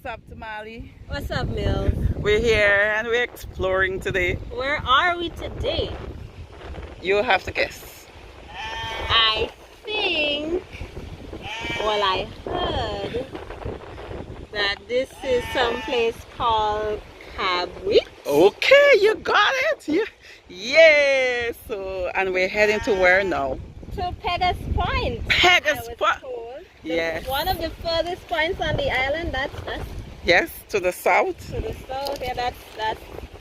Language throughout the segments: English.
What's up, Damali? What's up, Mills? We're here and we're exploring today. Where are we today? You have to guess. I think, well, I heard that this is some place called Carriacou. Okay, you got it. Yeah. So, and we're heading to where now? To Pegus Point. Pegus Point. Yes. One of the furthest points on the island. That's yes, to the south. To the south. Yeah, that's.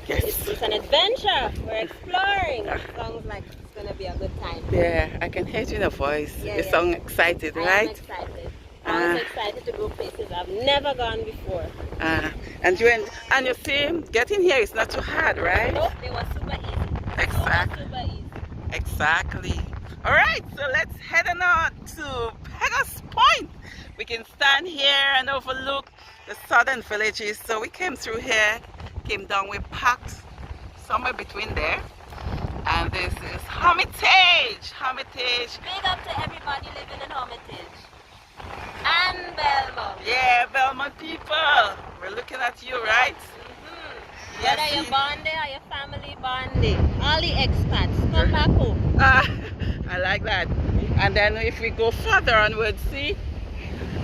Yes. It's an adventure. We're exploring. It sounds like it's gonna be a good time. Yeah, I can hear it in your voice. Yeah, you sound excited, right? I am excited. I'm excited to go places I've never gone before. And you see, getting here is not too hard, right? Nope, it was super easy. Exactly. Super easy. Exactly. All right, so let's head on to Pegus Point. We can stand here and overlook the southern villages. So we came through here, came down, we parked somewhere between there. And this is Hermitage. Big up to everybody living in Hermitage. And Belmont. Yeah, Belmont people. We're looking at you, right? Yes. Whether you're born there or your family born there. All the expats, come back home. I like that. And then if we go further onwards, see?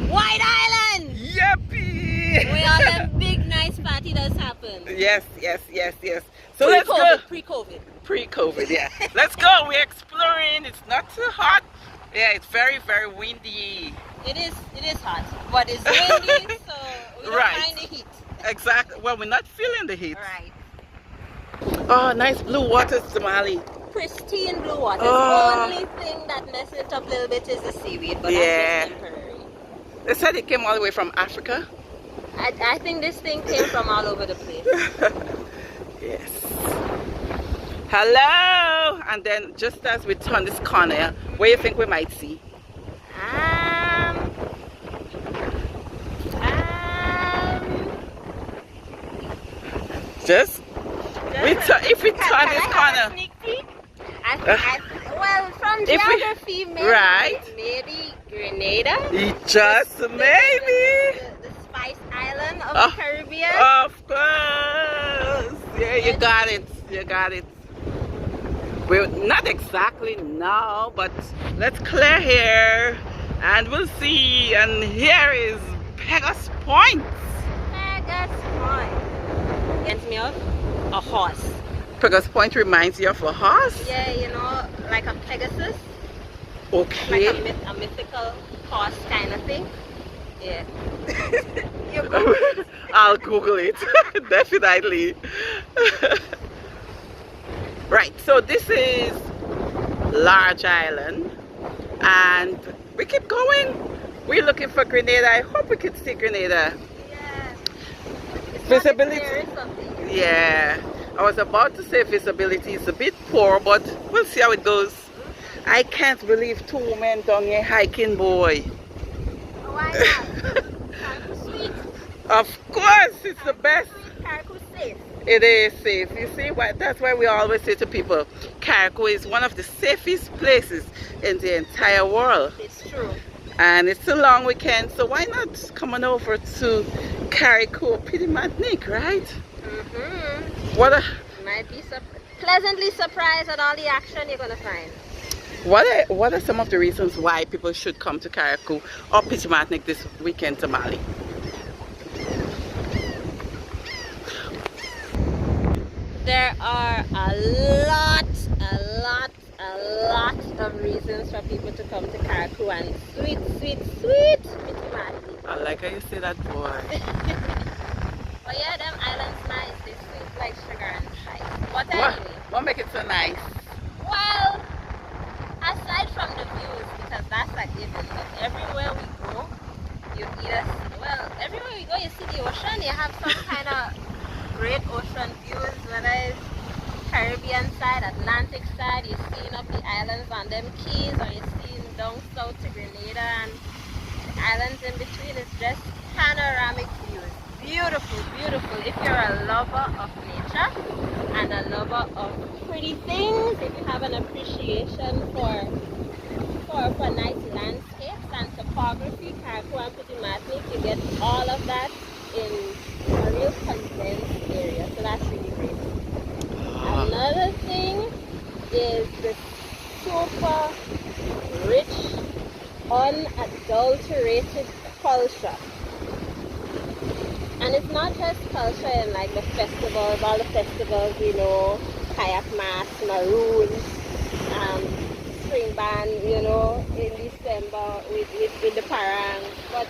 White Island! Yuppie! Where all them big nice party does happen. Yes. So let's go. Pre-COVID, yeah. Let's go. We're exploring. It's not too hot. Yeah, it's very, very windy. It is hot, but it's windy, so we don't find the heat. Exactly. Well, we're not feeling the heat. Right. Oh, nice blue waters, Damali. Pristine blue water. The only thing that messes it up a little bit is the seaweed, but that's just temporary. They said it came all the way from Africa. I think this thing came from all over the place. Yes. Hello! And then just as we turn this corner, where you think we might see? If we turn this corner. Sneak peek? Well, from geography, maybe Grenada. Just maybe. The Spice Island of the Caribbean. Of course. Yeah, you got it. We're not exactly now, but let's clear here and we'll see. And here is Pegus Point. Pegus Point. Reminds me of a horse. Pegus Point reminds you of a horse? Yeah, you know, like a Pegasus. Okay. Like a mythical horse kind of thing. Yeah. I'll Google it. Definitely. Right, so this is Large Island and we keep going. We're looking for Grenada. I hope we can see Grenada. Yeah. Visibility. Yeah. I was about to say visibility is a bit poor, but we'll see how it goes. I can't believe 2 women down here hiking, boy. Why not? Carriacou sweet. Of course, it's the best. Carriacou safe. It is safe. You see, that's why we always say to people, Carriacou is one of the safest places in the entire world. It's true. And it's a long weekend, so why not come on over to Carriacou, Petite, Martinique, right? Might be pleasantly surprised at all the action you're gonna find. What are some of the reasons why people should come to Carriacou or Petite Martinique this weekend to Mali? There are a lot of reasons for people to come to Carriacou and sweet Petite Martinique. I like how you say that, boy. But yeah, them islands nice. They sweet like sugar and spice. But anyway. What makes it so nice? Well, aside from the views, because that's a given, but everywhere we go, everywhere we go you see the ocean, you have some kind of great ocean views, whether it's Caribbean side, Atlantic side, you're seeing up the islands on them keys, or you're seeing down south to Grenada and the islands in between. It's just panoramic views. Beautiful. If you're a lover of nature and a lover of pretty things, if you have an appreciation for nice landscapes and topography, Carriacou and Petite Martinique, you get all of that in a real condensed area, so that's really great. Another thing is the super rich, unadulterated culture. And it's not just culture in like the festivals, all the festivals, you know, kayak mass, maroons, spring band, you know, in December with the parang. But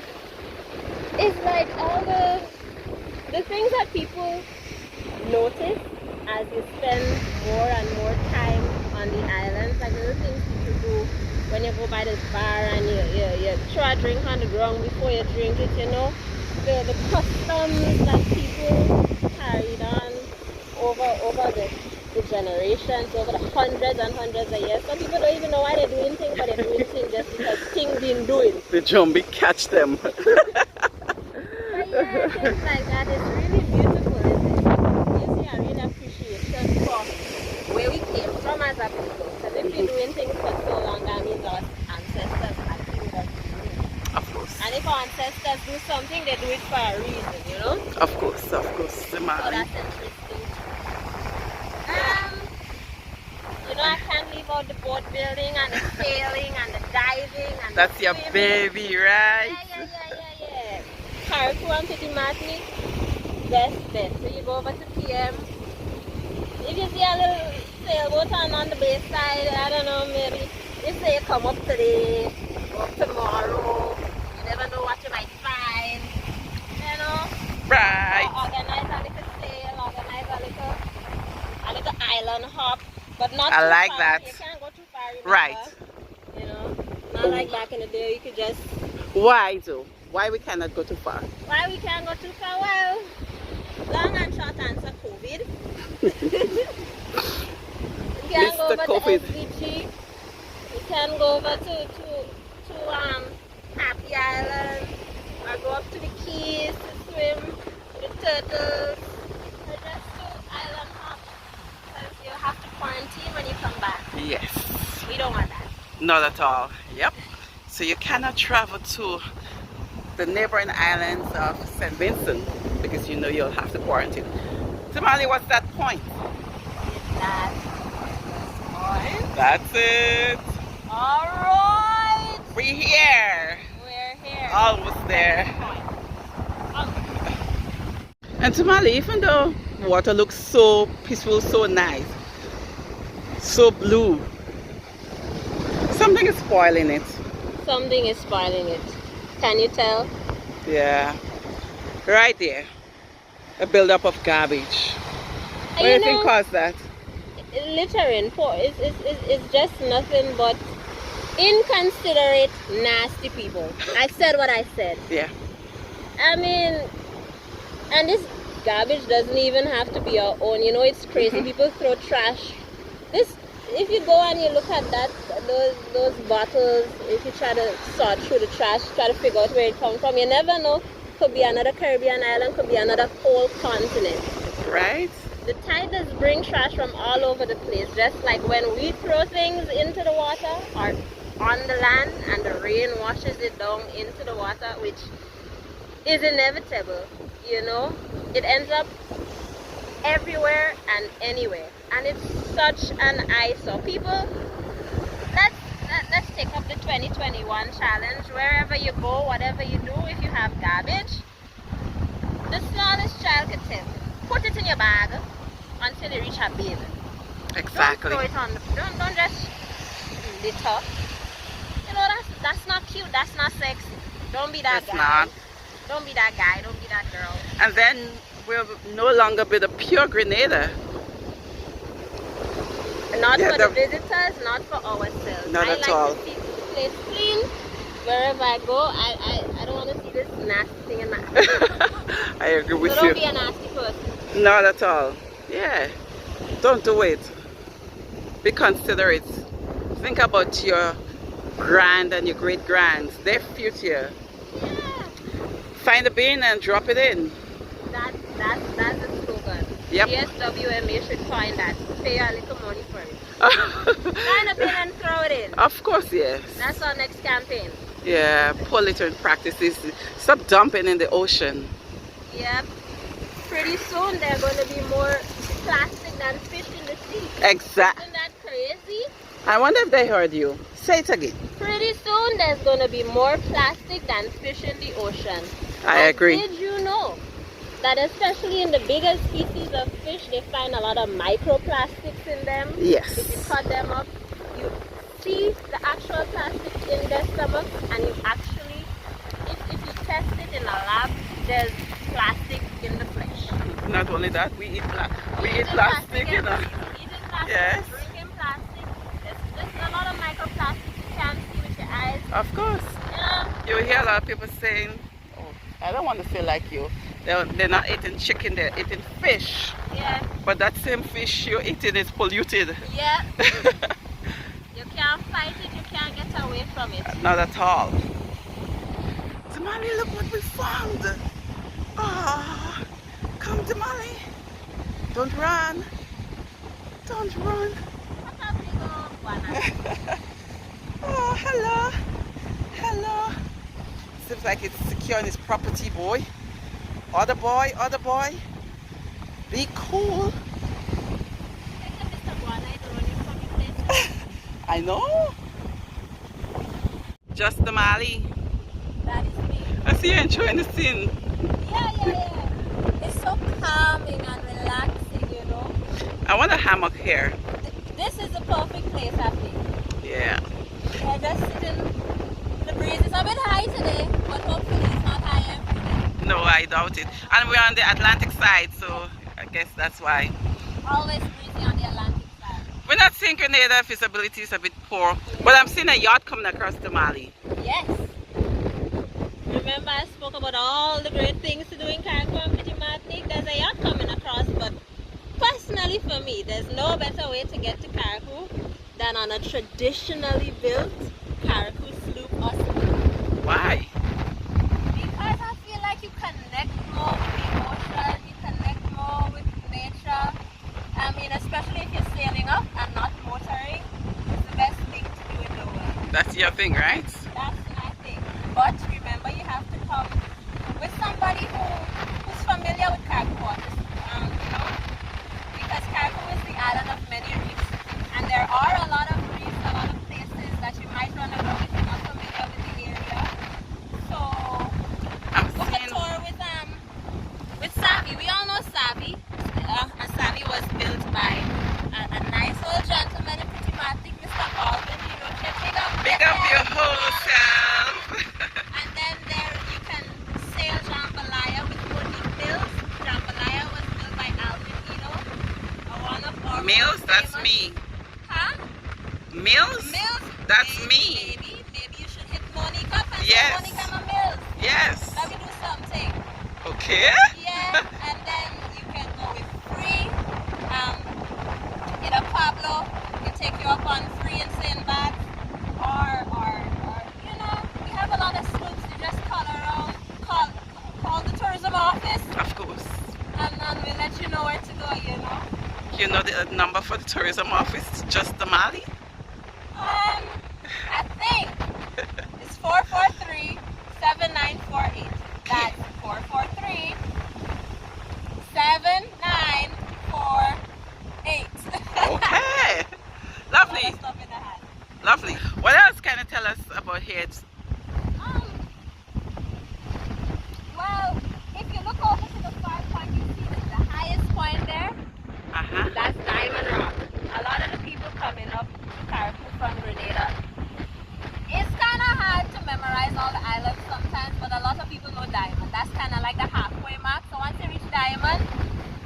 it's like all the things that people notice as you spend more and more time on the islands, like little things people do when you go by the bar and you try a drink on the ground before you drink it, you know. The customs that people carried on over the generations, over the hundreds and hundreds of years. Some people don't even know why they're doing things, but they're doing things just because things been doing. The zombie catch them. But yeah, things like that is really beautiful, isn't it? Gives you a real appreciation for where we came from as a people. Because if we're doing things for so long, that means our ancestors had things that we do. Of course. And if our ancestors do something, they do it for a reason, you know? Of course. The So man. that's interesting. You know, I can't leave out the boat building and the sailing and the diving and That's the your swimming. baby, right? Yeah. Carriacou and Petite Martinique, best bet. So you go over to PM. If you see a little sailboat on the bay side, I don't know, maybe you say come up today, go up tomorrow. You never know what you might find. You know? Right. Or organize a little sail, organize a little island hop. But not I too like far. that. You can't go too far, remember? Right. You know? Not like back in the day, you could just... Why though? Why we cannot go too far? Why we can't go too far? Well, long and short answer, COVID. You can go Mr. over COVID. to SVG. You can go over to Happy Island. Or go up to the Keys to swim with the turtles. Or just do island hop. Because you have to quarantine when you come back. Yes. We don't want that. Not at all. Yep. So you cannot travel to the neighboring islands of St. Vincent because you know you'll have to quarantine. Damali, what's that point? Is that point? That's it. Alright! We're here. We're here. Almost there. Okay. And Damali, even though water looks so peaceful, so nice, so blue, something is spoiling it. Something is spoiling it. Can you tell? Yeah. Right there. A buildup of garbage. What do you think caused that? Littering is just nothing but inconsiderate, nasty people. I said what I said. Yeah. I mean, and this garbage doesn't even have to be our own. You know, it's crazy. People throw trash. If you go and you look at those bottles, if you try to sort through the trash, try to figure out where it comes from, you never know. Could be another Caribbean island, could be another whole continent. Right? The tide does bring trash from all over the place. Just like when we throw things into the water or on the land and the rain washes it down into the water, which is inevitable, you know, it ends up everywhere and anywhere. And it's such an eyesore. People, let's take up the 2021 challenge. Wherever you go, whatever you do, if you have garbage, the smallest child could tell you, put it in your bag until you reach a bin. Exactly. Don't throw it on don't just litter. You know, that's not cute, that's not sexy. Don't be that guy. Not. Don't be that guy, don't be that girl. And then we'll no longer be the pure Grenada. Not for the visitors, not for ourselves. Not at all. I like to see this place clean. Wherever I go, I don't want to see this nasty thing in my house. I agree with So you. don't be a nasty person. Not at all. Yeah. Don't do it. Be considerate. Think about your grand and your great grands, their future. Yeah. Find a bin and drop it in. That's the slogan. Yep. GSWMA should find that. Pay a little money for it. Find a bin and throw it in. Of course, yes. That's our next campaign. Yeah, poor littering practices. Stop dumping in the ocean. Yep. Pretty soon there are going to be more plastic than fish in the sea. Exactly. Isn't that crazy? I wonder if they heard you. Say it again. Pretty soon there's going to be more plastic than fish in the ocean. I agree. Did you know that especially in the bigger species of fish, they find a lot of microplastics in them? Yes. If you cut them up, you see the actual plastic in their stomach, and you actually, if you test it in a lab, there's plastic in the flesh. Not only that, we eat plastic, you know. Yes. Drinking plastic. There's a lot of microplastics you can't see with your eyes. Of course. Yeah. You hear a lot of people saying, oh, I don't want to feel like you. They're not eating chicken, they're eating fish. Yeah. But that same fish you're eating is polluted. Yeah. You can't fight it, you can't get away from it. Not at all. Damali, look what we found. Oh, come Damali. Don't run. Don't run. Oh, hello. Hello. Seems like it's secure in his property, boy. Other boy, other boy. Be cool. I know. Jus Damali. That is me. I see you enjoying the scene. Yeah. It's so calming and relaxing, you know. I want a hammock here. This is the perfect place, I think. Yeah. Yeah, just sitting. The breeze is a bit high today, but hopefully it's not high every day. No, I doubt it. And we're on the Atlantic side, so I guess that's why. Always breezy on the Atlantic side. We're not seeing Grenada, visibility is a bit poor. But I'm seeing a yacht coming across Damali. Yes. Remember I spoke about all the great things to do in Carriacou and Petite Martinique? There's a yacht coming across, but personally for me, there's no better way to get to Carriacou than on a traditionally built Carriacou sloop or sloop. Why? Because I feel like you connect more with the ocean, you connect more with nature. I mean, especially if you're sailing up and not motoring, it's the best thing to do in the world. That's your thing, right? That's my thing. But remember, you have to come with somebody who's familiar with Carriacou waters, you know, because Carriacou is the island of many reefs, and there are a lot of reefs, a lot of places that you might run across if you're not familiar with the area. So book a tour with Savvy. We all know Savvy. And Savvy was built by a nice old gentleman in Petite Martinique, Mr. Alvin. You know, Big up your whole self. And then there you can sail jambalaya with Monique Mills. Jambalaya was built by Alvin, you know, one of our Mills, that's famous. me. Huh? Mills? Mills? That's maybe, me. Maybe you should hit Monique up and Yes. say, Monique, I'm a Mills. Yes. Let me do something. Okay. Yeah, and then you can go with Free. In a Pablo, we can take you up on Free and Sinbad. Or, you know, we have a lot of sloops. You just call around, call the tourism office, Of course. and we'll let you know where to go, you know. You know the number for the tourism office, Jus Damali? I think it's 443-7948. That's 443-7948. Okay. Lovely. Stop in the hat. Lovely. What else can you tell us about here? Well, if you look over to the far point, you see that the highest point there, that's Diamond Rock. A lot of the people coming up to Carriacou from Grenada. It's kind of hard to memorize all the islands sometimes, but a lot of people know Diamond. That's kind of like the halfway mark. So once you reach Diamond,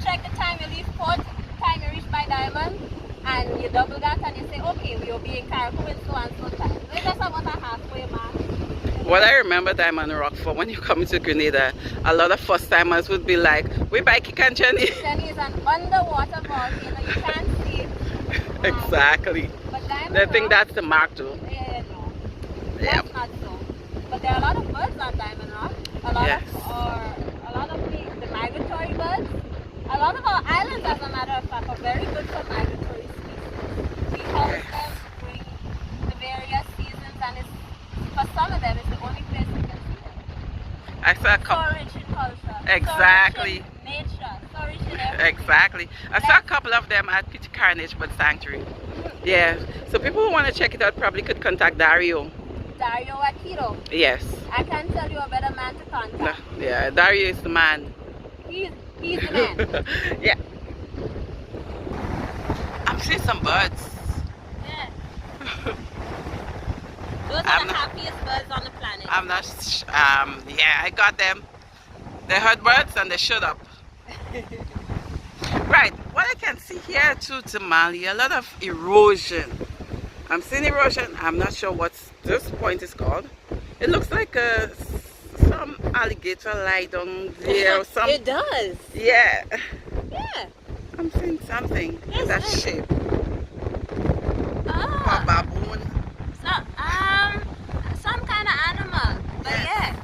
check the time you leave port, time you reach by Diamond, and you double that and you say, okay, we will be in Carriacou in so and so time. So it's just about a halfway mark. What I remember Diamond Rock for when you come to Grenada, a lot of first timers would be like, we by Kik and Jenny. Jenny is an underwater volcano, you can't see it. Exactly. But Diamond They think Rock, that's the mark too. no, Yeah. that's not so. But there are a lot of birds on Diamond Rock. A lot Yes. of the migratory birds. A lot of our islands, as a matter of fact, are very good for migratory species. We house them during the various seasons, and for some of them, it's the only place we can see them. I saw a So couple. rich in culture. Exactly. So rich in nature, so rich in everything. Exactly. I saw a couple of them at Petite but Sanctuary. Yeah. So people who want to check it out probably could contact Dario. Dario Akito. Yes. I can't tell you a better man to No, contact. yeah, Dario is the man. He's the man. Yeah. I'm seeing some birds. Yeah. Those are the happiest birds on the planet. I'm not, yeah, I got them. They heard birds and they showed up. Right, what I can see here too, Damali, a lot of erosion. I'm seeing erosion. I'm not sure what this point is called. It looks like some alligator lie down there or something. It does. Yeah. Yeah. I'm seeing something in that shape. Oh. A baboon. So, some kind of animal. But yeah.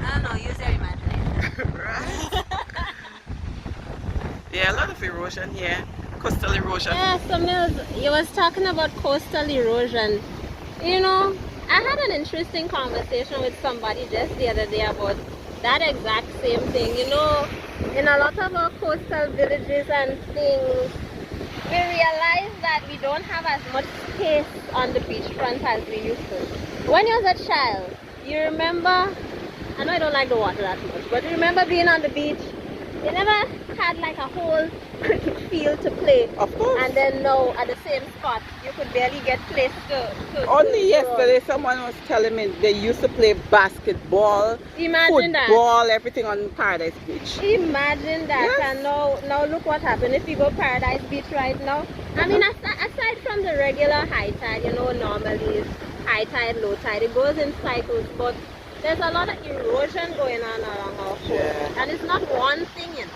I don't know, use your imagination. Right. Yeah, a lot of erosion here. Coastal erosion. Yeah, so Mills, you was talking about coastal erosion. You know, I had an interesting conversation with somebody just the other day about that exact same thing. You know, in a lot of our coastal villages and things, we realize that we don't have as much space on the beachfront as we used to. When you was a child, you remember, I know I don't like the water that much, but you remember being on the beach, you never had like a whole cricket field to play. Of course. And then now at the same spot, you could barely get place to Only yesterday someone was telling me they used to play basketball, Imagine football, everything on Paradise Beach. Imagine that. Yes. And now look what happened. If you go Paradise Beach right now, I mean, aside from the regular high tide, you know, normally it's high tide, low tide, it goes in cycles, but there's a lot of erosion going on along our coast. Yeah. And it's not one thing, you know.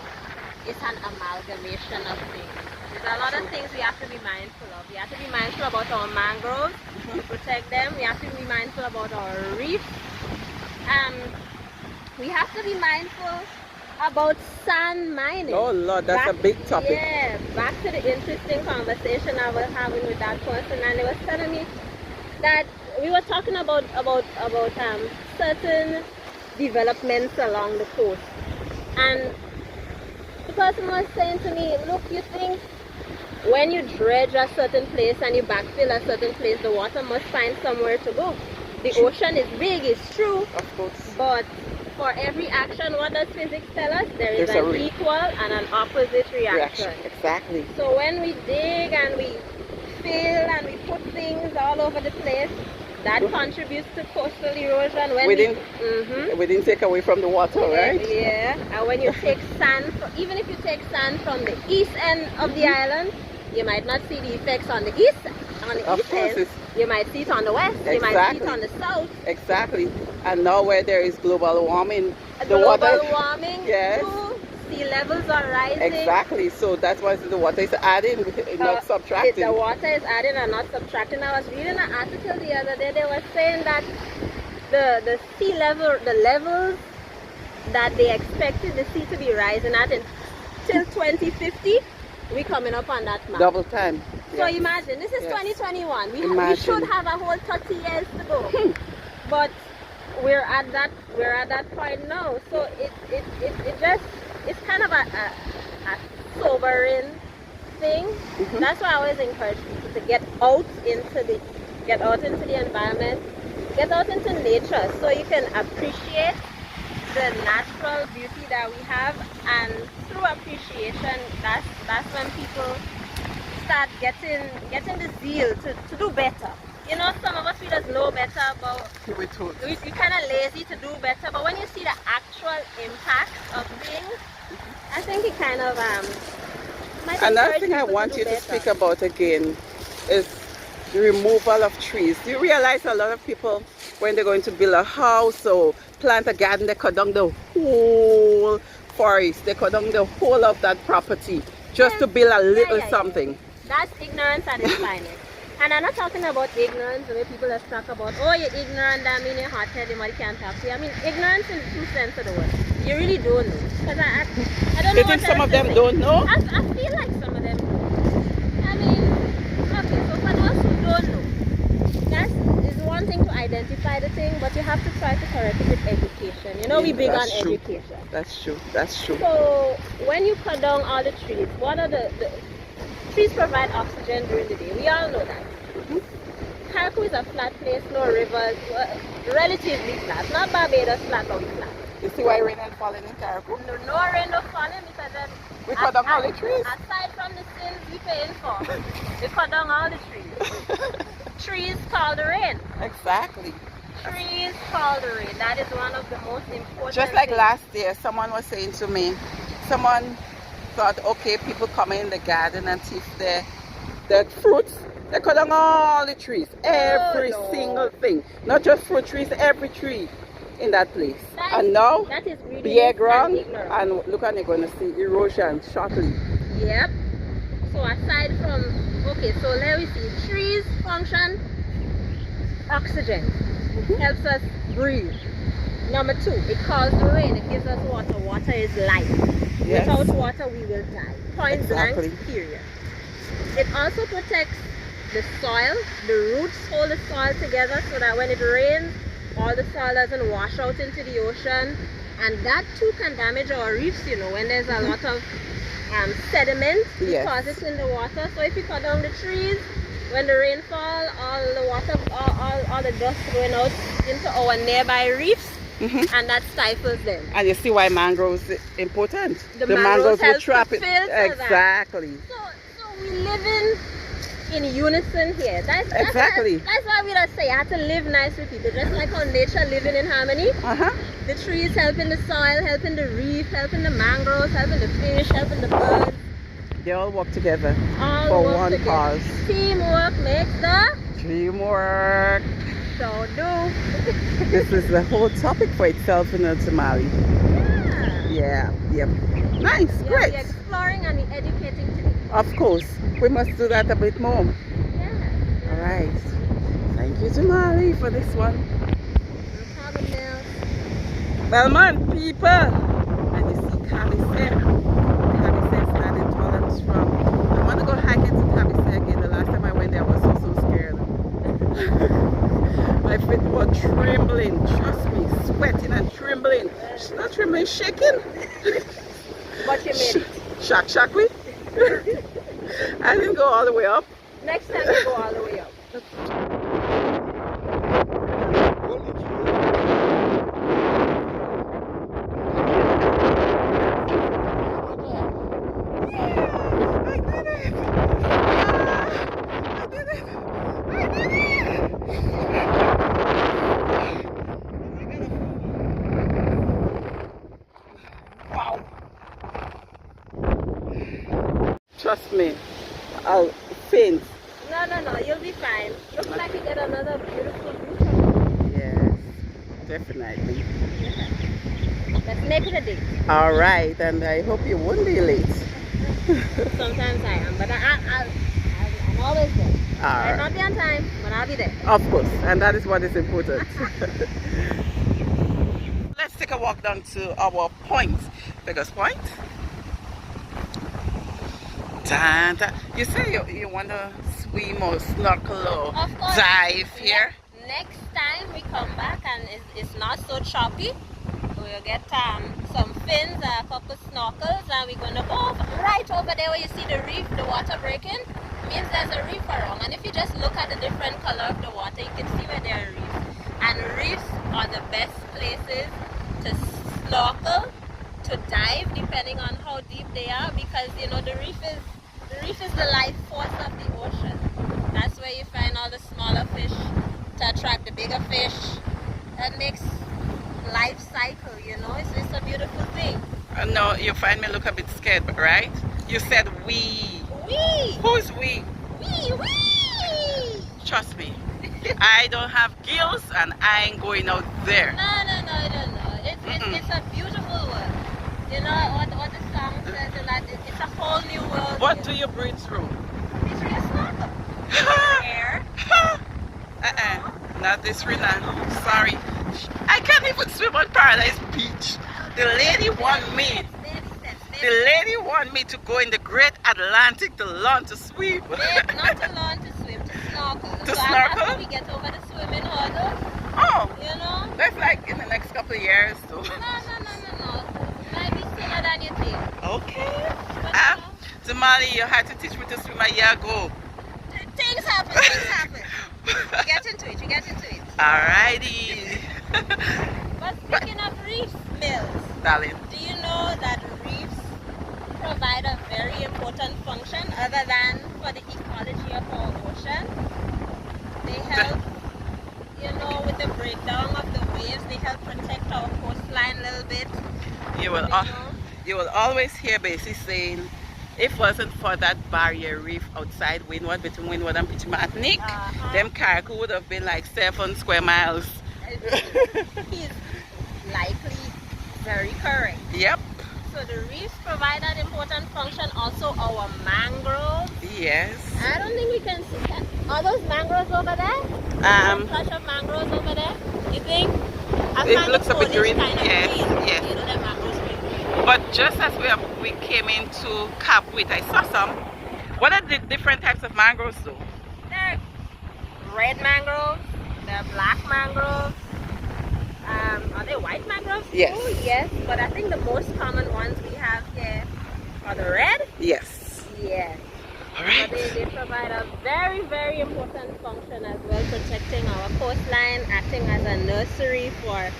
It's an amalgamation of things. There's a lot of things we have to be mindful of. We have to be mindful about our mangroves, to protect them. We have to be mindful about our reefs. We have to be mindful about sand mining. Oh Lord, that's a big topic. Yeah, back to the interesting conversation I was having with that person, and they was telling me that we were talking about certain developments along the coast, and the person was saying to me, look, you think when you dredge a certain place and you backfill a certain place, the water must find somewhere to go. The ocean is big, it's true, of course, but for every action, what does physics tell us? There's an equal and an opposite reaction. Exactly. So when we dig and we fill and we put things all over the place, that contributes to coastal erosion. When we didn't take away from the water, right? Yeah, and when you take sand, even if you take sand from the east end of the island, you might not see the effects on the east end. You might see it on the west, you might see it on the south. Exactly. And now where there is global warming, warming, yes. too, sea levels are rising. Exactly. So that's why the water is adding, not subtracting. The water is adding and not subtracting. I was reading an article the other day. They were saying that the sea level, the levels that they expected the sea to be rising at until 2050, we coming up on that mark. Double time. So imagine, this is 2021. We should have a whole 30 years to go. But we're at that point now. So it's kind of a sobering thing. That's why I always encourage people to get out into the environment, get out into nature, so you can appreciate the natural beauty that we have. And through appreciation, that's when people start getting the zeal to do better. You know, some of us, we just know better, but we're kind of lazy to do better. But when you see the actual impact of things, I think it kind of another thing I want you to speak about again is the removal of trees. Do you realize a lot of people, when they're going to build a house or plant a garden, they cut down the whole forest, they cut down the whole of that property just to build a little something. That's ignorance at its finest. And I'm not talking about ignorance the way people just talk about, oh, you're ignorant, that means you're hot-headed, somebody can't talk to you. I mean, ignorance in the true sense of the word. You really don't know. Because I don't know. You think some of them don't know? I feel like some of them do. I mean, okay, so for those who don't know, that is one thing to identify the thing, but you have to try to correct it with education. You know, we big on true. education. That's true. That's true. So when you cut down all the trees, what are the trees provide oxygen during the day? We all know that. Carriacou is a flat place, no rivers, relatively flat. Not Barbados flat, but we flat. You see why rain ain't falling in Carriacou? No rain no falling because then We cut down all the trees. aside from the sins we paying for, we cut down all the trees. Trees call the rain. Exactly. Trees call the rain. That is one of the most important Just like things. last year, someone was saying to me, someone thought, okay, people come in the garden and thief the fruits. They cut down all the trees, every single thing. Not just fruit trees, every tree in that place. And now, that is really bare ground, ignorant. and look, and you're going to see erosion shortly. Yep. So aside from, okay, so let me see, trees function, oxygen, helps us breathe. Number 2, it calls the rain, it gives us water. Water is life. Yes. Without water, we will die. Point Exactly. blank, period. It also protects the soil. The roots hold the soil together so that when it rains, all the soil doesn't wash out into the ocean. And that too can damage our reefs, you know, when there's a lot of sediment deposits in the water. So if you cut down the trees, when the rain falls, all the water, all the dust going out into our nearby reefs, and that stifles them. And you see why mangroves is important. The mangroves will help trap to it. filter Exactly. that. So we live in unison here. That's Exactly. That's why we don't say you have to live nice with people. Just like how nature living in harmony. The trees helping the soil, helping the reef, helping the mangroves, helping the fish, helping the birds. They all work together All for work one together. cause. Teamwork makes the Teamwork. so do. This is the whole topic for itself in Tamale. Yeah. Yep. Nice. Yeah, Great. we're exploring and we're educating today. Of course. We must do that a bit more. Yeah. All right. Thank you, Tamale, for this one. No problem, Nels. Belmont people. And you see Carriacou. Carriacou started tall and strong. I want to go hiking to Carriacou again. The last time I went there, I was so scared. My feet were trembling. Trust me, sweating and trembling. Not trembling, shaking. But you made it. Shock we. I didn't go all the way up. Next time you go all the way up. Trust me, I'll faint. No, you'll be fine. Looks like you get another beautiful view. Yes, definitely. Let's make it a date. All right, and I hope you won't be late. Sometimes I am, but I'm always there. I might not be on time, but I'll be there. Of course, and that is what is important. Let's take a walk down to our point, Pegus Point. You say you want to swim or snorkel or Of course. dive here? Next time we come back and it's not so choppy, we'll get some fins, a couple snorkels, and we're going to go right over there where you see the reef, the water breaking. Means there's a reef around, and if you just look at the different color of the water, you can see where there are reefs. And reefs are the best places to snorkel, to dive, depending on how deep they are, because you know the reef is the life force of the ocean. That's where you find all the smaller fish to attract the bigger fish. That makes life cycle, you know. It's a beautiful thing. No, you find me look a bit scared, but right? You said we. We. Who's we? We. Trust me, I don't have gills and I ain't going out there. No. It's a beautiful world. You know what the song says, that it's a whole new world. What do you breathe through? It's real snorkel. Air. Not this Renan. Sorry. I can't even swim on Paradise Beach. The lady want me. The lady want me to go in the great Atlantic to learn to swim. Not to learn to swim, to snorkel. To so snorkel? after we get over the swimming hurdle, Oh, You know? that's like in the next couple of years, so. No. It might be sooner than you think. Okay. But Damali, you had to teach me to swim a year ago. things happen. You get into it. Alrighty. But speaking of reefs, Mills, Darling. do you know that reefs provide a very important function other than for the ecology of our ocean? They help, you know, with the breakdown of the waves, they help protect our coastline a little bit. You will always hear Basie saying, if it wasn't for that barrier reef outside Windward, between Windward and Petite Martinique, them Carriacou would have been like 7 square miles. He's likely very correct. Yep. So the reefs provide that important function. Also our mangroves. Yes. I don't think we can see that. Are those mangroves over there? Flash of mangroves over there? You think? It looks a bit green. Yes. You know that mangroves are green. But just as we came into Cap with, I saw some. What are the different types of mangroves though? They're red mangroves. They're black mangroves. Are they white mangroves? Yes. Oh, yes. But I think the most common ones we have here are the red. Yes. Yes. All right. But they provide a very, very important function as well, protecting our coastline, acting as a nursery for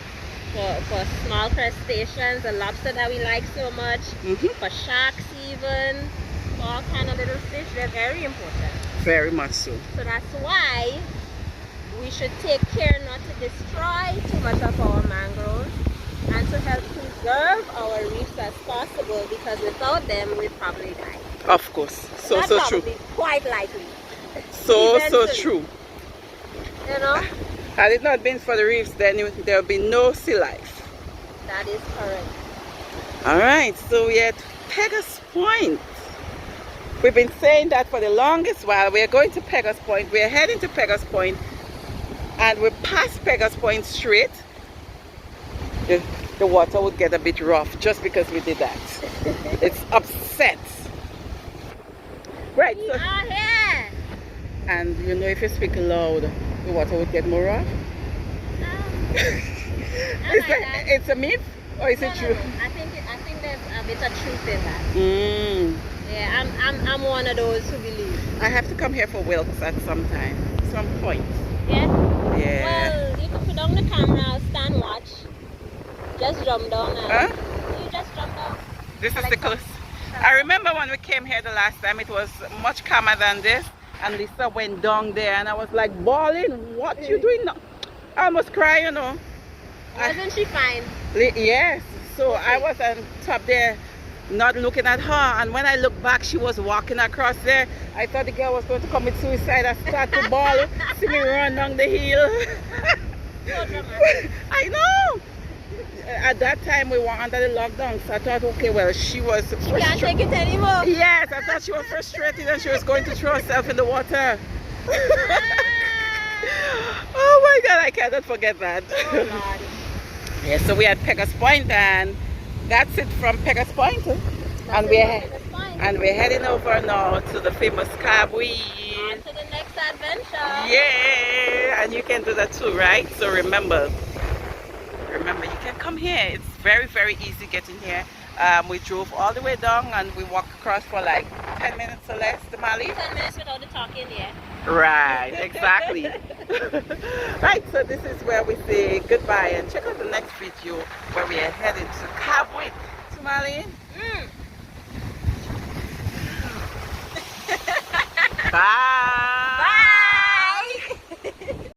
small crustaceans, the lobster that we like so much, for sharks even, for all kind of little fish. They're very important. Very much so. So that's why we should take care not to destroy too much of our mangroves and to help preserve our reefs as possible, because without them we'd probably die. Of course. So true. Quite likely. So true. You know? Had it not been for the reefs, then there would be no sea life. That is correct. Alright, so we're at Pegus Point. We've been saying that for the longest while. We're going to Pegus Point. We're heading to Pegus Point. And we passed Pegus Point straight. The water would get a bit rough just because we did that. It's upset. Right. We are here. And you know, if you speak loud, the water would get more rough. It's a myth, or is it true? No. I think there's a bit of truth in that. Yeah, I'm one of those who believe. I have to come here for Wilkes at some point. Yeah. Yeah. Well, you can put down the camera, stand watch. Just jump down. You just jump down. This is the close. I remember when we came here the last time, it was much calmer than this. And Lisa went down there and I was like bawling. What you doing now? I almost cry, you know. Wasn't she fine? Yes. So I was on top there, not looking at her. And when I looked back, she was walking across there. I thought the girl was going to commit suicide. I started to bawl. See me run down the hill. So dramatic. I know. At that time we were under the lockdown, so I thought, okay, well, she was She can't take it anymore. Yes, I thought she was frustrated and she was going to throw herself in the water. Oh my God, I cannot forget that. Oh God. Yeah, so we had Pegus Point, and that's it from Pegus Point. And we're heading over now to the famous Cabui. On to the next adventure. Yeah, and you can do that too, right? So remember, you can come here. It's very, very easy getting here. We drove all the way down and we walked across for like 10 minutes or less, Damali. 10 minutes without the talking, yeah. Right, exactly. Right, so this is where we say goodbye, and check out the next video where we are heading to Cabui. Damali. Bye.